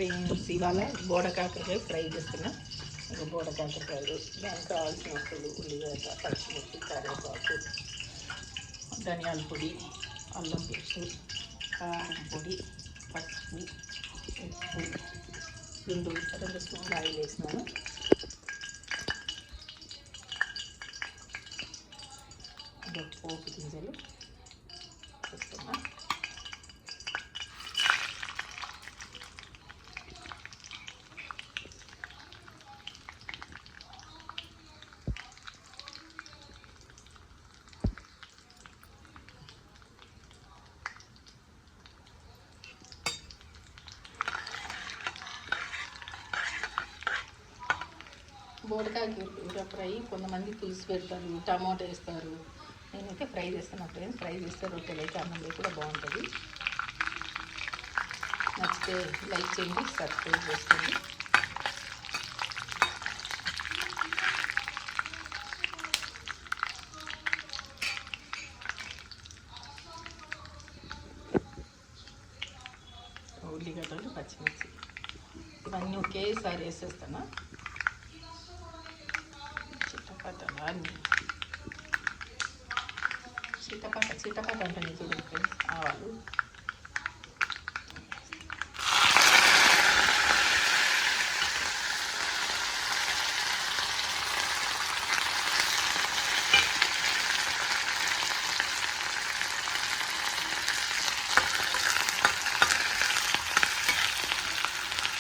Friends, ఇవాళ బోడకాకరకాయ fry చేస్తున్నా. ఇంకా బోడకాకరకాయలు దానికి కావాల్సిన వస్తువులు: ఉల్లిగడ్డ, పచ్చిమిర్చి, కరివేపాకు, ధనియాల పొడి, అల్లం పేస్టు, కారం పొడి, పసుపు, ఉప్పు, 2 స్పూన్లు ఆయిల్ వేసినాను. పోపు గింజలు వేస్తున్నా. బోడకాయ కూర ఫ్రై కొంతమంది పులుసు పెడతారు, టమాటో వేస్తారు. నేనైతే ఫ్రై చేస్తాను ఫ్రెండ్స్. ఫ్రై చేస్తే రొట్టెలు అయితే అన్నంలో కూడా బాగుంటుంది. నచ్చితే లైక్ చేయండి, సబ్స్క్రైబ్ చేసుకోండి. ఉల్లిగడ్డలు, పచ్చిమిర్చి ఇవన్నీ ఒకేసారి వేసేస్తాను. చిట్టపట అంటే చూడండి ఫ్రెండ్స్. ఆవాలు,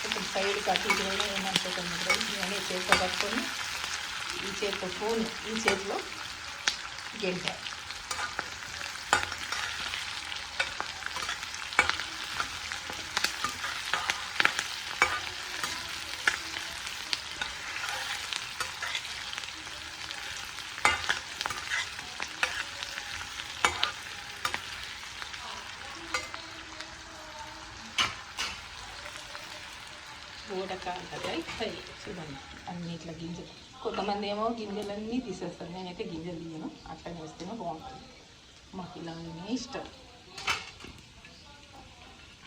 కొంచెం సైడ్ కట్టి ఏమనుకోకండి ఫ్రెండ్స్. నేనే చేతితో పట్టుకొని ఈ చేతితో స్పూన్, ఈ చేతిలో గెంట. బోడకాకరకాయ ఫ్రై చూడండి. అన్నిట్ల గింజలు, కొంతమంది ఏమో గింజలన్నీ తీసేస్తారు. నేనైతే గింజలు తీయను, అట్లనే వేస్తేనే బాగుంటుంది. మాకు ఇలానే ఇష్టం.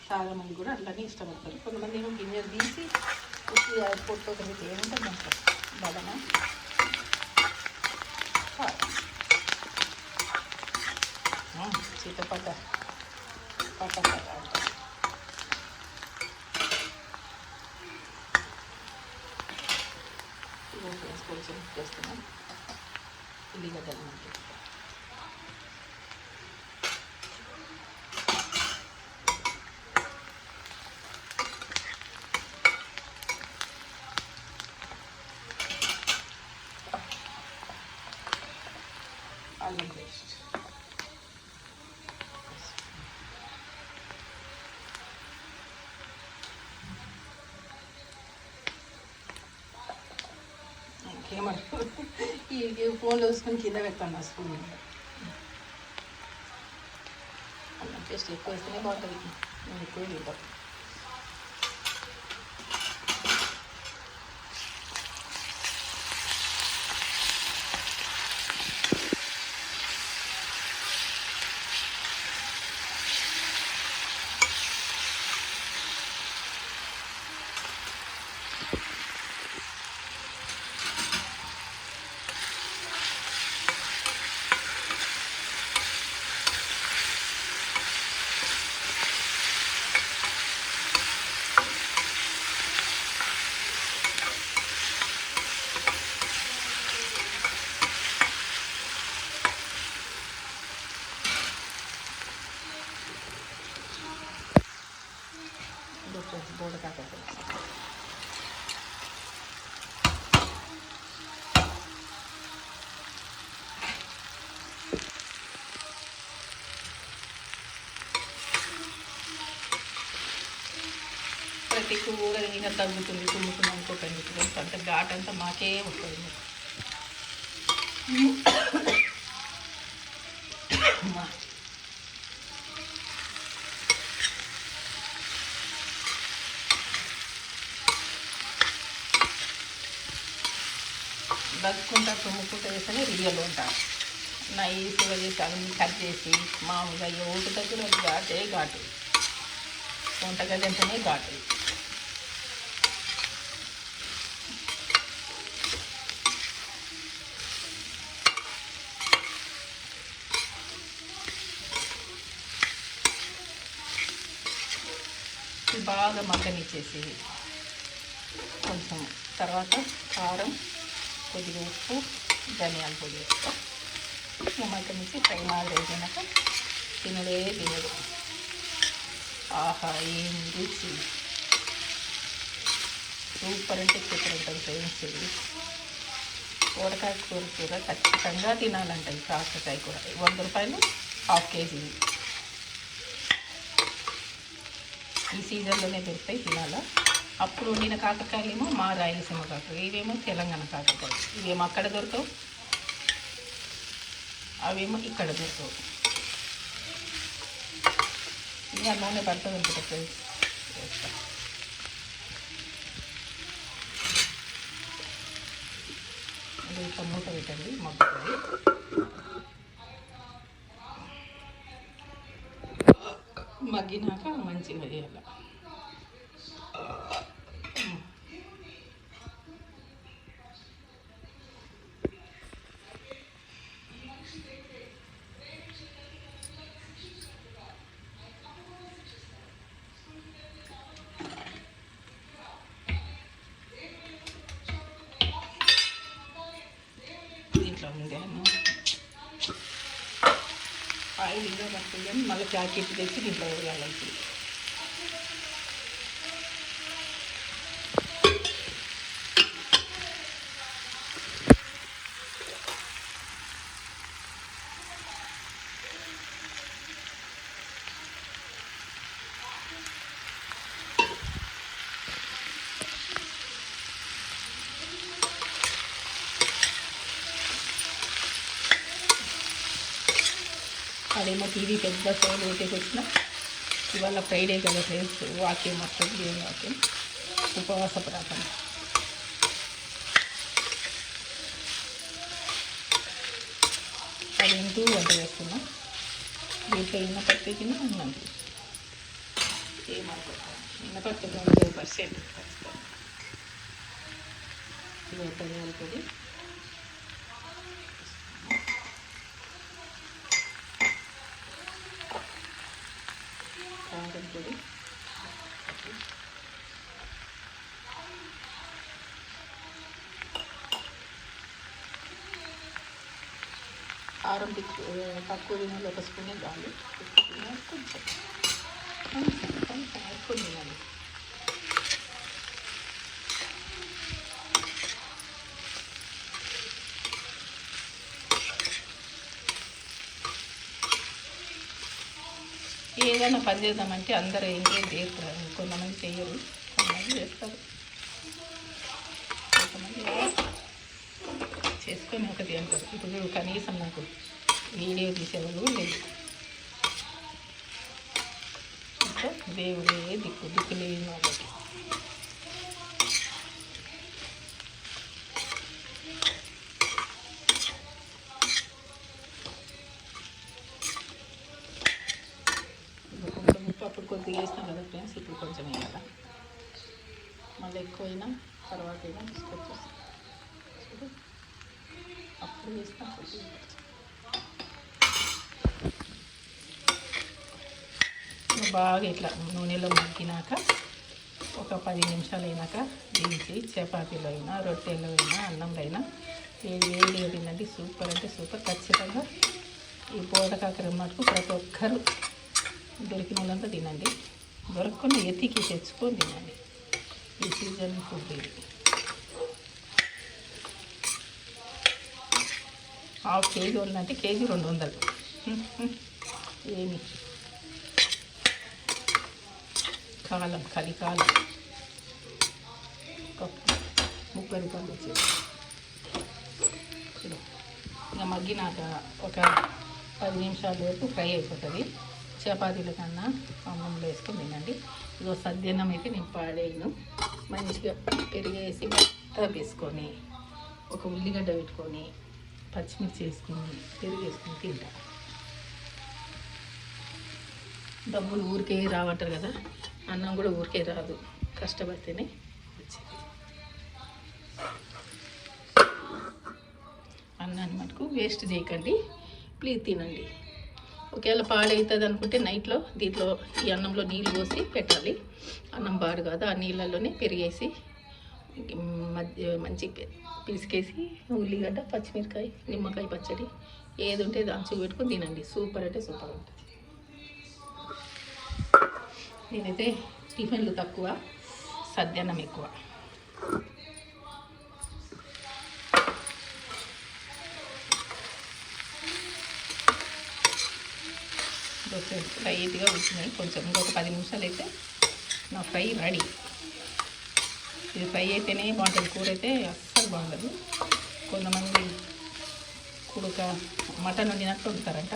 చాలామంది కూడా అట్లనే ఇష్టపడతారు. కొంతమంది ఏమో గింజలు తీసి పొట్టు కలిపి ఏముంటుంది దాంట్లో బదన చిట్టపట్ట పట్ట అంటారు. కొంచెం చేస్తున్నాం. ఉల్లిగడ్డలు మనకి అల్లం పేస్ట్, ఏమంటారు ఈ ఫోన్లో వేసుకొని కింద పెడతాను. ఆ స్పూన్ అల్లం పేస్ట్ ఎక్కువ వేస్తేనే బాగుంటుంది. నేను ఎక్కువ తింటాను. బోడకాకరకాయ ప్రతి కూర ఇంకా తగ్గుతుంది, తుమ్ముతుంది అనుకోకండి. అంత ఘాట్ అంతా మాకే వస్తుంది. బతుకుంటా తుమ్ముకుంటా వేస్తేనే రియల్ ఉంటారు. నైస్గా చేసి అన్నీ కట్ చేసి మామూలుగా ఓటు దగ్గర ఘాటే ఘాటు. వంటగది అంటేనే ఘాటు. బాగా మగ్గనిచ్చేసి కొంచెం తర్వాత కారం, కొద్దిగా ఉప్పు, ధనియాల పొడి వేస్తాం. మగ్గనిచ్చి ఫ్రై మాదిరి అయిపోయినాక తినడు. ఆహా, ఏం రుచి! సూపర్ అంటే సూపర్ ఉంటుంది ఫ్రెండ్స్. ఇది కూరకాయ కూర ఖచ్చితంగా తినాలంట. ఈ కాకరకాయ కూర 100 రూపాయలు ½ కేజీ. ఈ సీజన్లోనే దొరుకుతాయి, తినాలా. అప్పుడు వండిన కాకరకాయలేమో మా రాయలసీమ కాకరకాయ, ఇవేమో తెలంగాణ కాకరకాయ. ఇవేమో అక్కడ దొరకవు, అవేమో ఇక్కడ దొరకవు. ఇంకా నూనె పడుతుంది ఉంటుంది ఫ్రెండ్స్. వేస్తా. ఇది మూత పెట్టండి, మగ్గుతుంది. మగ్గినాక మంచిగా వేయాలి. దీంట్లో ఉంది ఆయిల్ ఇంకా పడుతుంది అని మళ్ళీ ప్యాకెట్ తెచ్చి దీంట్లో వేయాలి. అదేమో టీవీ పెద్ద సౌండ్ పెట్టేసి వచ్చిన. ఇవాళ ఫ్రైడే కదా ఫ్రెండ్స్, వాక్యం వస్తుంది, దేవుని వాక్యం, ఉపవాస ప్రార్థన. అది ఇంటూ వంట చేస్తున్నా. దీంట్లో ఇన్నపత్తి తిని ఉన్నాను. ఏమనుకుంటాను, ఇన్నపత్తి 100% ఇది ధనియాల పొడి, కారం పొడి, కారం తక్కువ తినాలి, 1 స్పూనే చాలు. కొంచెం ఎక్కువ తినాలి. ఏదైనా పని చేద్దామంటే అందరూ ఇంకేం చేస్తారు. కొంతమంది చేయరు, కొంతమంది చేస్తారు. కొంతమంది చేసుకొని ఒకటి అంటారు. ఇప్పుడు కనీసం నాకు వీడియో తీసేవాళ్ళు లేదు. ఇంకా దేవుడే దిక్కు లేని వాళ్ళకి. అప్పుడు కొద్దిగా వేసినాం కదా ఫ్రెండ్స్, ఇప్పుడు కొంచెం వేయాలి. మళ్ళీ ఎక్కువైనా తర్వాత అయినా తీసుకొచ్చేస్తాం. అప్పుడు వేస్తాం కొద్దిగా. బాగా ఇట్లా నూనెలో మగ్గినాక ఒక 10 నిమిషాలు అయినాక దించి చపాతీలో అయినా, రొట్టెలో అయినా, అన్నంలో అయినా వేడిగా తినండి. సూపర్ అంటే సూపర్. ఖచ్చితంగా ఈ బోడకాకర మటుకు ప్రతి ఒక్కరు దొరికిన వాళ్ళంతా తినండి. దొరకకుండా ఎతికి తెచ్చుకొని తినండి. ఈ సీజన్ ఫుడ్ ఇది. ½ కేజీ వాళ్ళంటే కేజీ 200. ఏమి కాలం, కలికాలం. 30 రూపాయలు వచ్చేది. ఇంకా మగ్గినాక ఒక 10 నిమిషాల వరకు ఫ్రై అయిపోతుంది. చపాతీల కన్నా అన్నంలో వేసుకొని తినండి. ఇదో సద్యన్నం అయితే నేను పాడేయను. మంచిగా పెరిగేసి మెత్తగా వేసుకొని, ఒక ఉల్లిగడ్డ పెట్టుకొని, పచ్చిమిర్చి వేసుకొని, పెరుగు వేసుకొని తింటా. డబ్బులు ఊరికే రావంటారు కదా, అన్నం కూడా ఊరికే రాదు, కష్టపడితేనే వచ్చేది. అన్నాన్ని మటుకు వేస్ట్ చేయకండి, ప్లీజ్ తినండి. ఒకవేళ పాడవుతుంది అనుకుంటే నైట్లో దీంట్లో ఈ అన్నంలో నీళ్ళు పోసి పెట్టాలి. అన్నం బారు కాదు, ఆ నీళ్ళల్లోనే పెరిగేసి మంచి పిసికేసి ఉల్లిగడ్డ, పచ్చిమిరకాయ, నిమ్మకాయ పచ్చడి ఏది ఉంటే దాంచుకు పెట్టుకొని తినండి. సూపర్ అంటే సూపర్ ఉంటుంది. నేనైతే టిఫిన్లు తక్కువ, సద్యాన్నం ఎక్కువ. లైట్గా ఉడికినాయి కొంచెం. ఇంకొక 10 నిమిషాలు అయితే నా ఫ్రై రెడీ. ఇది ఫ్రై అయితేనే బాగుంటుంది, కూర అయితే అస్సలు బాగుండదు. కొంతమంది కుడక మటన్ వండినట్టు వండుతారంట,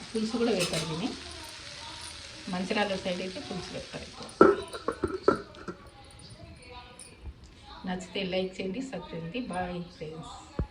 పులుసు కూడా వేస్తారు. దీన్ని మంచిర్యాల సైడ్ అయితే పులుసు వేస్తారు ఎక్కువ. నచ్చితే లైక్ చేయండి, సబ్స్క్రైబ్ చేయండి. Bye friends.